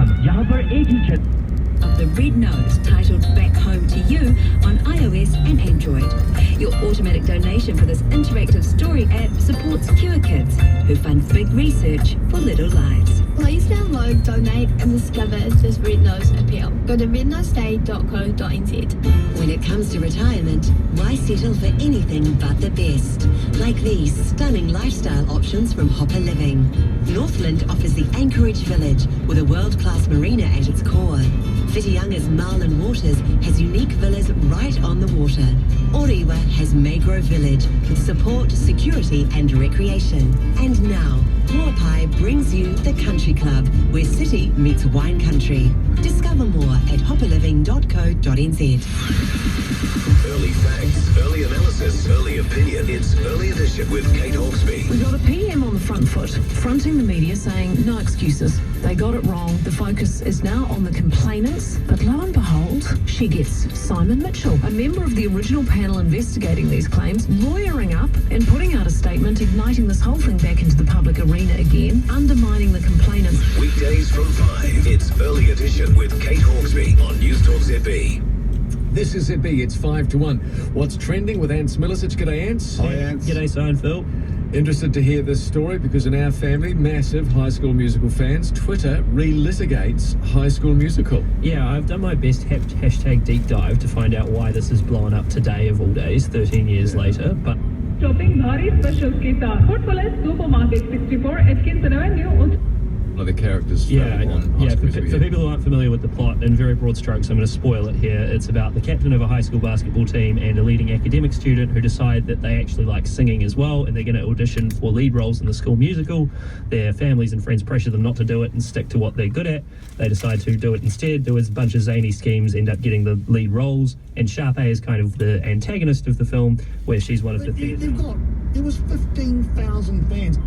Club यहाँ पर एक ही छत of the Red Nose, titled Back Home to You on iOS and Android. Your automatic donation for this interactive story app supports Cure Kids, who fund big research for little lives. Please download, donate and discover this Red Nose appeal. Go to rednosestay.co.nz. When it comes to retirement, why settle for anything but the best? Like these stunning lifestyle options from Hopper Living. Northland offers the Anchorage Village with a world-class marina at its core. Whitianga's Marlin Waters has unique villas right on the water. Orewa has Magro Village with support, security and recreation. And now, Huapai brings you the Country Club, where city meets wine country. Discover more at hopperliving.co.nz. Early facts, early analysis, early opinion. It's Early Edition with Kate Hawkesby. We got a PM on the front foot, fronting the media saying no excuses. They got it wrong. The focus is now on the complainants. But lo and behold, she gets Simon Mitchell, a member of the original panel investigating these claims, lawyering up and putting out a statement, igniting this whole thing back into the public arena again, undermining the complainants. Weekdays from 5. It's Early Edition with Kate Hawkesby on News Talk ZB. This is ZB, it's 5 to 1. What's trending with Ants Milicic? G'day, Ants. Hi, Ants. G'day, Simon Phil. Interested to hear this story because in our family, massive High School Musical fans, Twitter relitigates High School Musical. Yeah, I've done my best hashtag deep dive to find out why this is blown up today of all days, 13 years later, but... Shopping bhari specials ke saath. Football Supermarket 64 Atkinson Avenue. One of the characters For people who aren't familiar with the plot, in very broad strokes, I'm going to spoil it here. It's about the captain of a high school basketball team and a leading academic student who decide that they actually like singing as well, and they're going to audition for lead roles in the school musical. Their families and friends pressure them not to do it and stick to what they're good at. They decide to do it instead. There was a bunch of zany schemes, end up getting the lead roles, and Sharpay is kind of the antagonist of the film, where she's one of the... There was 15,000 fans.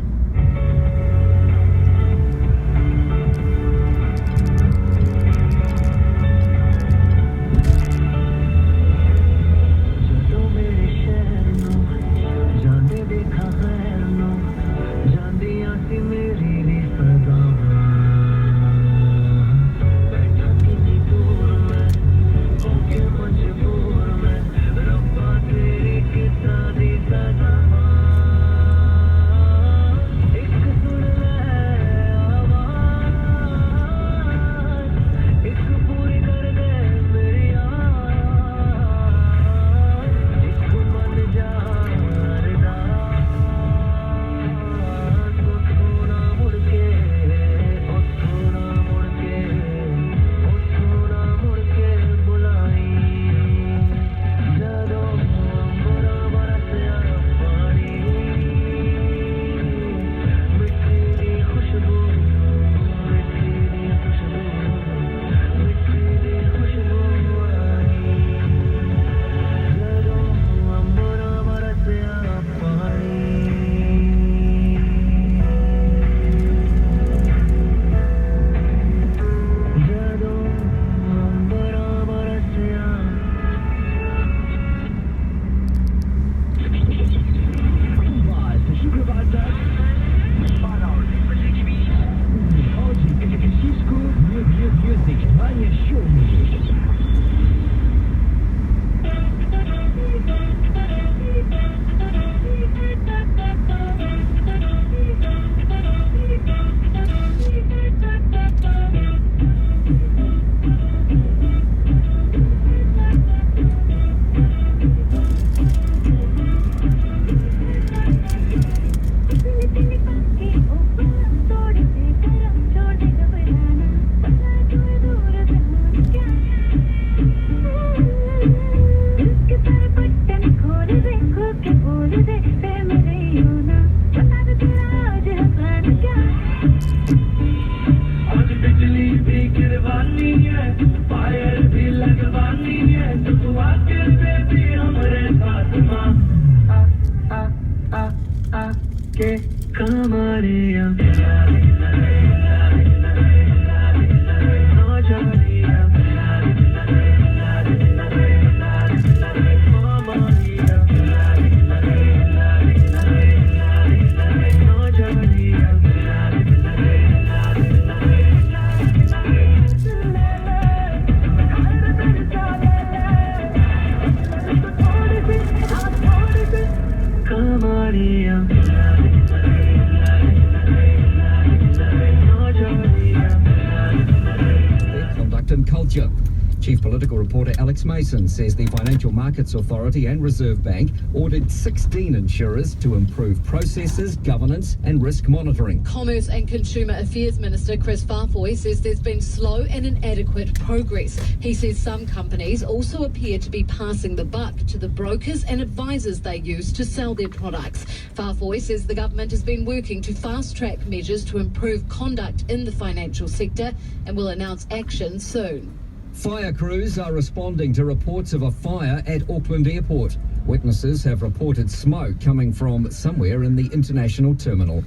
future. Chief Political Reporter Alex Mason says the Financial Markets Authority and Reserve Bank ordered 16 insurers to improve processes, governance and risk monitoring. Commerce and Consumer Affairs Minister Chris Farfoy says there's been slow and inadequate progress. He says some companies also appear to be passing the buck to the brokers and advisors they use to sell their products. Farfoy says the government has been working to fast-track measures to improve conduct in the financial sector and will announce action soon. Fire crews are responding to reports of a fire at Auckland Airport. Witnesses have reported smoke coming from somewhere in the international terminal.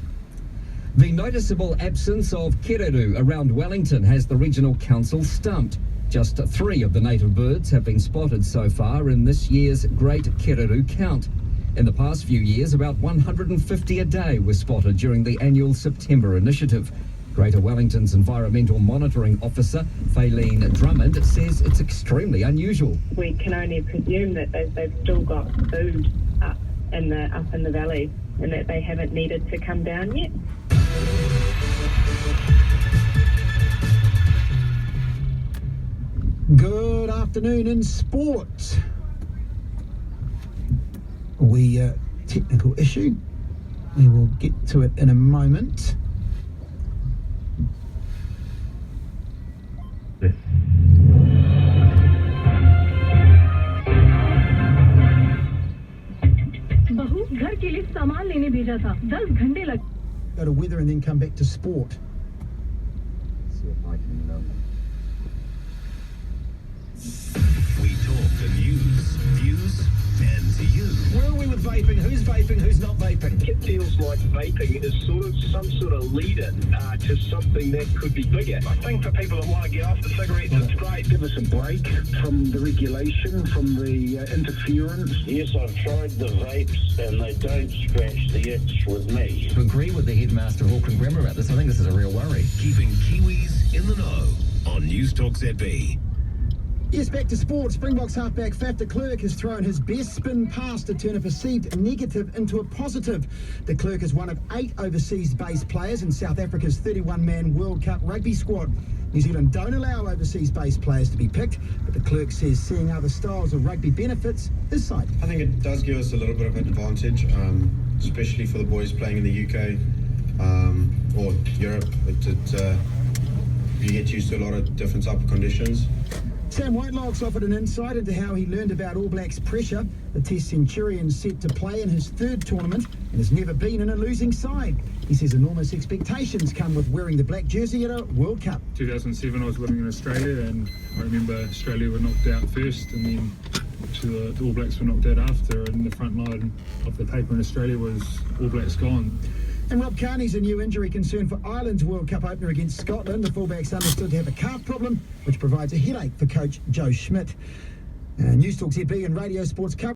The noticeable absence of kereru around Wellington has the regional council stumped. Just 3 of the native birds have been spotted so far in this year's Great Kereru Count. In the past few years, about 150 a day were spotted during the annual September initiative. Greater Wellington's Environmental Monitoring Officer, Faylene Drummond, says it's extremely unusual. We can only presume that they've still got food up in the valley and that they haven't needed to come down yet. Good afternoon in sport. Technical issue. We will get to it in a moment. Go to weather and then come back to sport. We talk to news, views, and to you. Where are we with vaping? Who's vaping? Who's not vaping? It feels like vaping is sort of some sort of lead-in to something that could be bigger. I think for people that want to get off the cigarettes, it's great. Give us a break from the regulation, from the interference. Yes, I've tried the vapes and they don't scratch the itch with me. To agree with the headmaster of Auckland Grammar about this, I think this is a real worry. Keeping Kiwis in the know on News Talk ZB. Yes, back to sport. Springboks halfback Faf de Klerk has thrown his best spin pass to turn a perceived negative into a positive. De Klerk is one of 8 overseas-based players in South Africa's 31-man World Cup rugby squad. New Zealand don't allow overseas-based players to be picked, but de Klerk says seeing other styles of rugby benefits his side. I think it does give us a little bit of an advantage, especially for the boys playing in the UK or Europe. You get used to a lot of different type of conditions. Sam Whitelock's offered an insight into how he learned about All Blacks pressure. The Test Centurion's set to play in his 3rd tournament and has never been in a losing side. He says enormous expectations come with wearing the black jersey at a World Cup. 2007 I was living in Australia and I remember Australia were knocked out first and then the All Blacks were knocked out after, and the front line of the paper in Australia was All Blacks gone. And Rob Kearney's a new injury concern for Ireland's World Cup opener against Scotland. The fullback's understood to have a calf problem, which provides a headache for coach Joe Schmidt. News Talk ZB and Radio Sports coverage.